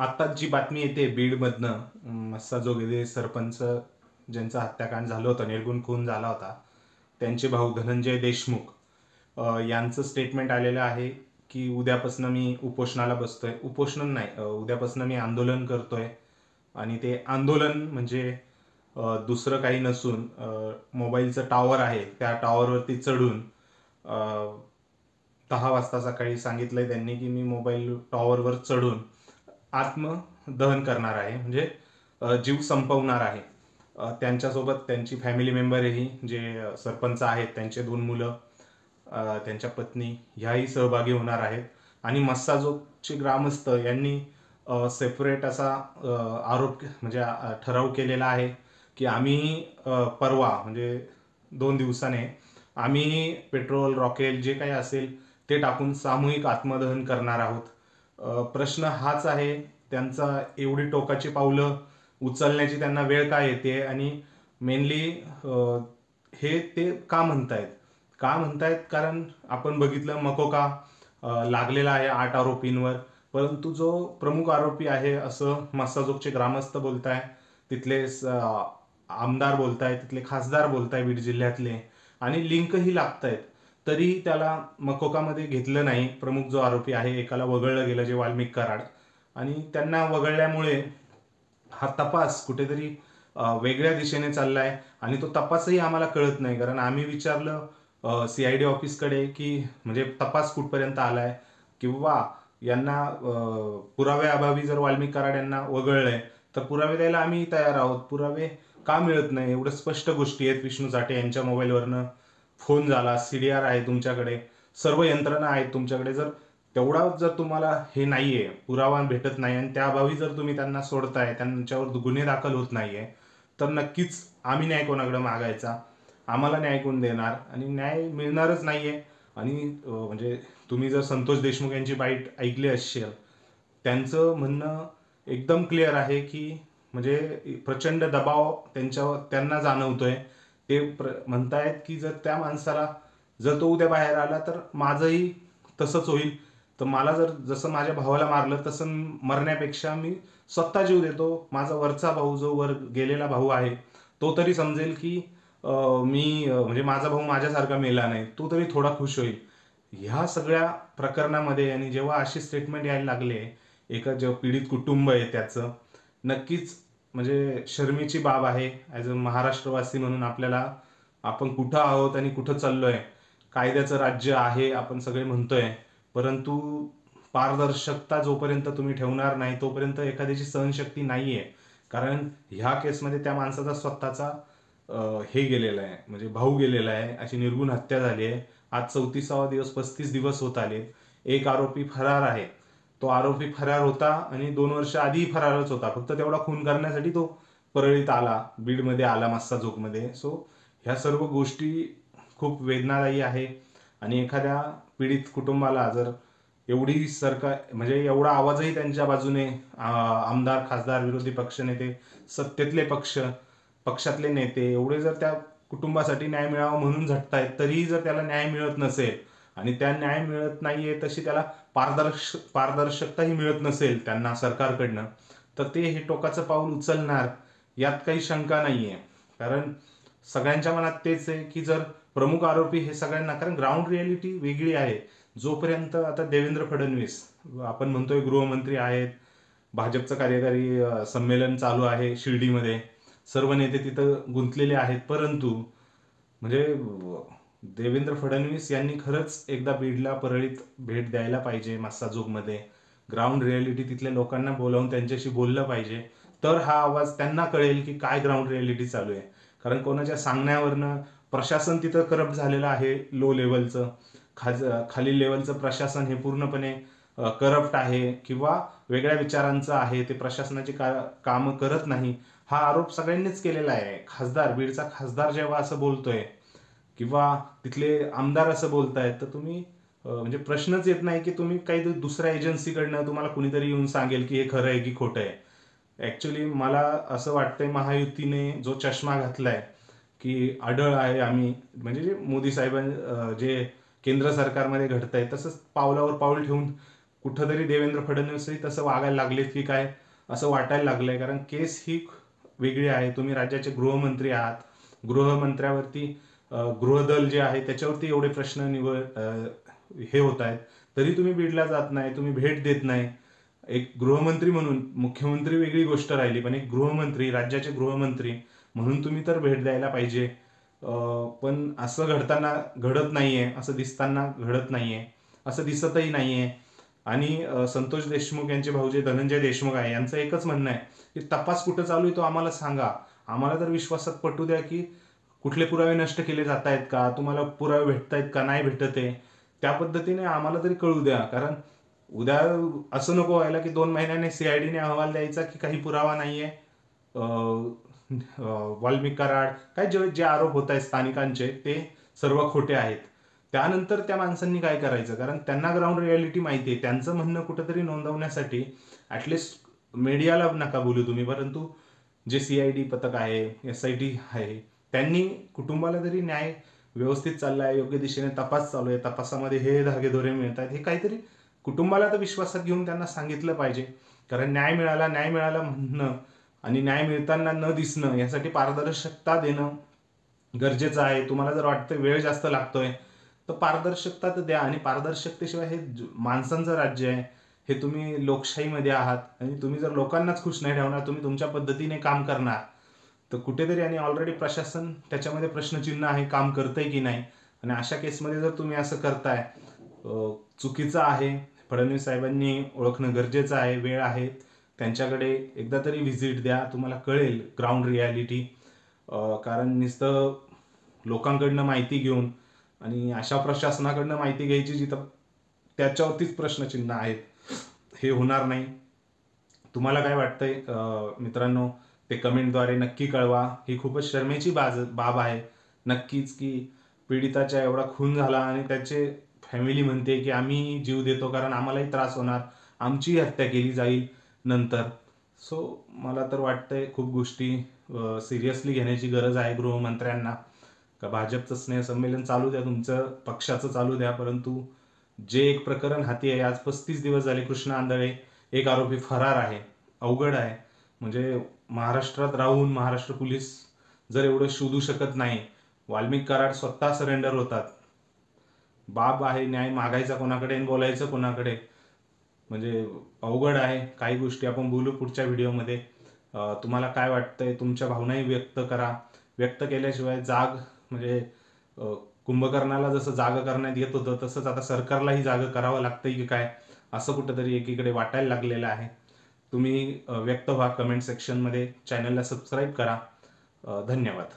आत्ताच जी बातमी येते बीडमधनं, मस्साजोगेले सरपंच ज्यांचं हत्याकांड झालं होतं, निर्गुण खून झाला होता, त्यांचे भाऊ धनंजय देशमुख यांचं स्टेटमेंट आलेलं आहे की उद्यापासून मी उपोषणाला बसतोय. उपोषण नाही, उद्यापासून मी आंदोलन करतोय. आणि ते आंदोलन म्हणजे दुसरं काही नसून मोबाईलचं टॉवर आहे त्या टॉवरवरती चढून 10 वाजता सकाळी सांगितलंय त्यांनी की मी मोबाईल टॉवरवर चढून आत्मदहन करणार आहे, म्हणजे जीव संपवणार आहे. त्यांच्यासोबत त्यांची फॅमिली मेंबरही जे सरपंच आहेत, त्यांचे 2 मुलं, त्यांच्या पत्नी ह्याही सहभागी होणार आहेत. आणि मस्साजोगचे ग्रामस्थ यांनी सेपरेट असा आरोप म्हणजे ठराव केलेला आहे की आम्ही परवा म्हणजे 2 दिवसाने आम्ही पेट्रोल रॉकेल जे काही असेल ते टाकून सामूहिक आत्मदहन करणार आहोत. प्रश्न हाच आहे त्यांचा, एवढी टोकाची पावलं उचलण्याची त्यांना वेळ का येते आणि मेनली हे ते का म्हणतायत कारण आपण बघितलं मकोका लागलेला आहे 8 आरोपींवर. परंतु जो प्रमुख आरोपी आहे असं मस्साजोगचे ग्रामस्थ बोलताय, तिथले आमदार बोलताय, तिथले खासदार बोलताय बीड जिल्ह्यातले, आणि लिंकही लागतायत, तरी त्याला मकोकामध्ये घेतलं नाही. प्रमुख जो आरोपी आहे एकाला वगळलं गेलं, जे वाल्मिक कराड, आणि त्यांना वगळल्यामुळे हा तपास कुठेतरी वेगळ्या दिशेने चाललाय. आणि तो तपासही आम्हाला कळत नाही, कारण आम्ही विचारलं CID ऑफिसकडे की म्हणजे तपास कुठपर्यंत आलाय, किंवा यांना पुराव्याअभावी जर वाल्मिक कराड यांना वगळलंय तर पुरावे द्यायला आम्ही तयार आहोत. पुरावे का मिळत नाही? एवढं स्पष्ट गोष्टी आहेत. विष्णू चाटे यांच्या मोबाईलवरनं फोन झाला, CDR आहे तुमच्याकडे, सर्व यंत्रणा आहेत तुमच्याकडे. जर तेवढा जर तुम्हाला हे नाहीये, पुरावा भेटत नाही, आणि त्या अभावी जर तुम्ही त्यांना सोडताय, त्यांच्यावर गुन्हे दाखल होत नाहीये, तर नक्कीच आम्ही न्याय कोणाकडे मागायचा? आम्हाला न्याय कोण देणार? आणि न्याय मिळणारच नाहीये. आणि म्हणजे तुम्ही जर संतोष देशमुख यांची बाईट ऐकली असेल, त्यांचं म्हणणं एकदम क्लिअर आहे की म्हणजे प्रचंड दबाव त्यांना जाणवतोय. ते म्हणतायत की जर त्या माणसाला, जर तो उद्या बाहेर आला तर माझंही तसंच होईल. तर मला जर जसं माझ्या भावाला मारलं तसं मरण्यापेक्षा मी स्वतः जीव देतो. माझा वरचा भाऊ, जो वर गेलेला भाऊ आहे, तो तरी समजेल की मी म्हणजे माझा भाऊ माझ्यासारखा मेला नाही, तो तरी थोडा खुश होईल. ह्या सगळ्या प्रकरणामध्ये आणि जेव्हा असे स्टेटमेंट यायला लागले, एका जेव्हा पीडित कुटुंब आहे त्याचं, नक्कीच म्हणजे शर्मेची बाब आहे. ॲज अ महाराष्ट्रवासी म्हणून आपल्याला, आपण कुठं आहोत आणि कुठं चाललोय, कायद्याचं राज्य आहे आपण सगळे म्हणतोय, परंतु पारदर्शकता जोपर्यंत तुम्ही ठेवणार नाही तोपर्यंत एखाद्याची सहनशक्ती नाहीये. कारण ह्या केसमध्ये त्या माणसाचा स्वतःचा हे गेलेला आहे, म्हणजे भाऊ गेलेला आहे, अशी निर्गुण हत्या झाली आहे. आज 34वा दिवस, 35 दिवस होत आले. एक आरोपी फरार आहे. तो आरोपी फरार होता आणि 2 वर्ष आधीही फरारच होता, फक्त तेवढा खून करण्यासाठी तो परळीत आला, बीडमध्ये आला, मस्साजोगमध्ये. सो ह्या सर्व गोष्टी खूप वेदनादायी आहे. आणि एखाद्या पीडित कुटुंबाला जर एवढी सरकार म्हणजे एवढा आवाजही त्यांच्या बाजूने, आमदार, खासदार, विरोधी पक्षनेते, सत्तेतले पक्षातले नेते एवढे जर त्या कुटुंबासाठी न्याय मिळावा म्हणून झटतायत, तरीही जर त्याला न्याय मिळत नसेल, आणि त्या न्याय मिळत नाहीये तशी त्याला पारदर्शकताही मिळत नसेल त्यांना सरकारकडनं, तर ते हे टोकाचं पाऊल उचलणार यात काही शंका नाहीये. कारण सगळ्यांच्या मनात तेच आहे की जर प्रमुख आरोपी हे सगळ्यांना, कारण ग्राउंड रियालिटी वेगळी आहे. जोपर्यंत आता देवेंद्र फडणवीस, आपण म्हणतोय गृहमंत्री आहेत, भाजपचं कार्यकारी संमेलन चालू आहे शिर्डीमध्ये, सर्व नेते तिथं गुंतलेले आहेत, परंतु म्हणजे देवेंद्र फडणवीस यांनी खरंच एकदा बीडला, परळीत भेट द्यायला पाहिजे. मस्साजोगमध्ये ग्राउंड रियालिटी, तिथल्या लोकांना बोलावून त्यांच्याशी बोललं पाहिजे. तर हा आवाज त्यांना कळेल की काय ग्राउंड रियालिटी चालू आहे. कारण कोणाच्या सांगण्यावरनं प्रशासन तिथं करप्ट झालेलं आहे, लो लेवलचं, खाली लेवलचं प्रशासन हे पूर्णपणे करप्ट आहे, किंवा वेगळ्या विचारांचं आहे, ते प्रशासनाची कामं करत नाही, हा आरोप सगळ्यांनीच केलेला आहे. खासदार, बीडचा खासदार जेव्हा असं बोलतोय, किंवा तिथले आमदार असं बोलतायत, तर तुम्ही म्हणजे प्रश्नच येत नाही की तुम्ही काही दुसऱ्या एजन्सीकडनं तुम्हाला कुणीतरी येऊन सांगेल की हे खरं आहे की खोटं आहे. ऍक्च्युली मला असं वाटतंय महायुतीने जो चष्मा घातलाय की अढळ आहे आम्ही, म्हणजे जे मोदी साहेबां जे केंद्र सरकारमध्ये घडतंय, तसंच पावलावर पाऊल ठेवून कुठंतरी देवेंद्र फडणवीसही तसं वागायला लागलेत की काय असं वाटायला लागलंय, कारण केस ही वेगळी आहे. तुम्ही राज्याचे गृहमंत्री आहात, गृहमंत्र्यावरती गृहदल जे आहे त्याच्यावरती एवढे प्रश्न हे होत आहेत, तरी तुम्ही बीडला जात नाही, तुम्ही भेट देत नाही. एक गृहमंत्री म्हणून, मुख्यमंत्री वेगळी गोष्ट राहिली, पण एक गृहमंत्री, राज्याचे गृहमंत्री म्हणून तुम्ही तर भेट द्यायला पाहिजे. पण असं घडत नाहीये, असं दिसताना घडत नाहीये, असं दिसतही नाहीये. आणि संतोष देशमुख यांचे भाऊ जे धनंजय देशमुख आहे, यांचं एकच म्हणणं आहे की तपास कुठं चालू आहे तो आम्हाला सांगा. आम्हाला तर विश्वासात पटू द्या की कुठले पुरावे नष्ट केले जात आहेत का, तुम्हाला पुरावे भेटत आहेत का नाही भेटत आहे, त्या पद्धतीने आम्हाला तरी कळू द्या. कारण उद्या असं नको व्हायला की 2 महिन्याने सीआयडीने अहवाल द्यायचा की काही पुरावा नाहीये. वाल्मिक कराड काय जे आरोप होत आहेत स्थानिकांचे ते सर्व खोटे आहेत. त्यानंतर त्या माणसांनी काय करायचं, कारण त्यांना ग्राउंड रियालिटी माहिती आहे. त्यांचं म्हणणं कुठंतरी नोंदवण्यासाठी ॲटलिस्ट मीडियाला नका बोलू तुम्ही, परंतु जे सीआयडी पथक आहे, SIT आहे, त्यांनी कुटुंबाला तरी न्याय व्यवस्थित चालला आहे, योग्य दिशेने तपास चालू आहे, तपासामध्ये हे धागेदोरे मिळत आहेत, हे काहीतरी कुटुंबाला तर विश्वासात घेऊन त्यांना सांगितलं पाहिजे. कारण न्याय मिळाला म्हणणं आणि न्याय मिळताना न दिसणं, यासाठी पारदर्शकता देणं गरजेचं आहे. तुम्हाला जर वाटतं वेळ जास्त लागतोय तर पारदर्शकता तर द्या. आणि पारदर्शकतेशिवाय हे माणसांचं राज्य आहे, हे तुम्ही लोकशाहीमध्ये आहात आणि तुम्ही जर लोकांनाच खुश नाही ठेवणार, तुम्ही तुमच्या पद्धतीने काम करणार तर कुठेतरी, आणि ऑलरेडी प्रशासन त्याच्यामध्ये प्रश्नचिन्ह आहे, काम करतंय की नाही. आणि अशा केसमध्ये जर तुम्ही असं करताय, चुकीचं आहे. फडणवीस साहेबांनी ओळखणं गरजेचं आहे, वेळ आहे. त्यांच्याकडे एकदा तरी व्हिजिट द्या, तुम्हाला कळेल ग्राउंड रियालिटी. कारण नुसतं लोकांकडनं माहिती घेऊन आणि अशा प्रशासनाकडनं माहिती घ्यायची जिथं त्याच्यावरतीच प्रश्नचिन्ह आहेत, हे होणार नाही. तुम्हाला काय वाटतंय मित्रांनो, ते कमेंटद्वारे नक्की कळवा. ही खूपच शरमेची बाब आहे नक्कीच, की पीडिताचा एवढा खून झाला आणि त्याचे फॅमिली म्हणते की आम्ही जीव देतो कारण आम्हालाही त्रास होणार, आमची हत्या केली जाईल नंतर. सो मला तर वाटतंय खूप गोष्टी सिरियसली घेण्याची गरज आहे गृहमंत्र्यांना. का भाजपचं स्नेहसंमेलन चालू द्या, तुमचं पक्षाचं चालू द्या, परंतु जे एक प्रकरण हाती आहे, आज 35 दिवस झाले कृष्णा आंधळे, एक आरोपी फरार आहे, अवघड आहे. म्हणजे महाराष्ट्रात राहून महाराष्ट्र पोलीस जर एवढं शोधू शकत नाही, वाल्मिक कराड स्वतः सरेंडर होतात, बाब आहे, न्याय मागायचा कोणाकडे आणि बोलायचं कोणाकडे, म्हणजे अवघड आहे. काही गोष्टी आपण बोलू पुढच्या व्हिडिओमध्ये. तुम्हाला काय वाटतंय, तुमच्या भावनाही व्यक्त करा. व्यक्त केल्याशिवाय म्हणजे कुंभकर्णाला जसं जाग करण्यात येत होतं, तसंच आता सरकारलाही जाग करावं लागतंय की काय, असं कुठंतरी एकीकडे वाटायला लागलेलं आहे. तुम्ही व्यक्त व्हा कमेंट सेक्शनमध्ये, चॅनलला सबस्क्राईब करा. धन्यवाद.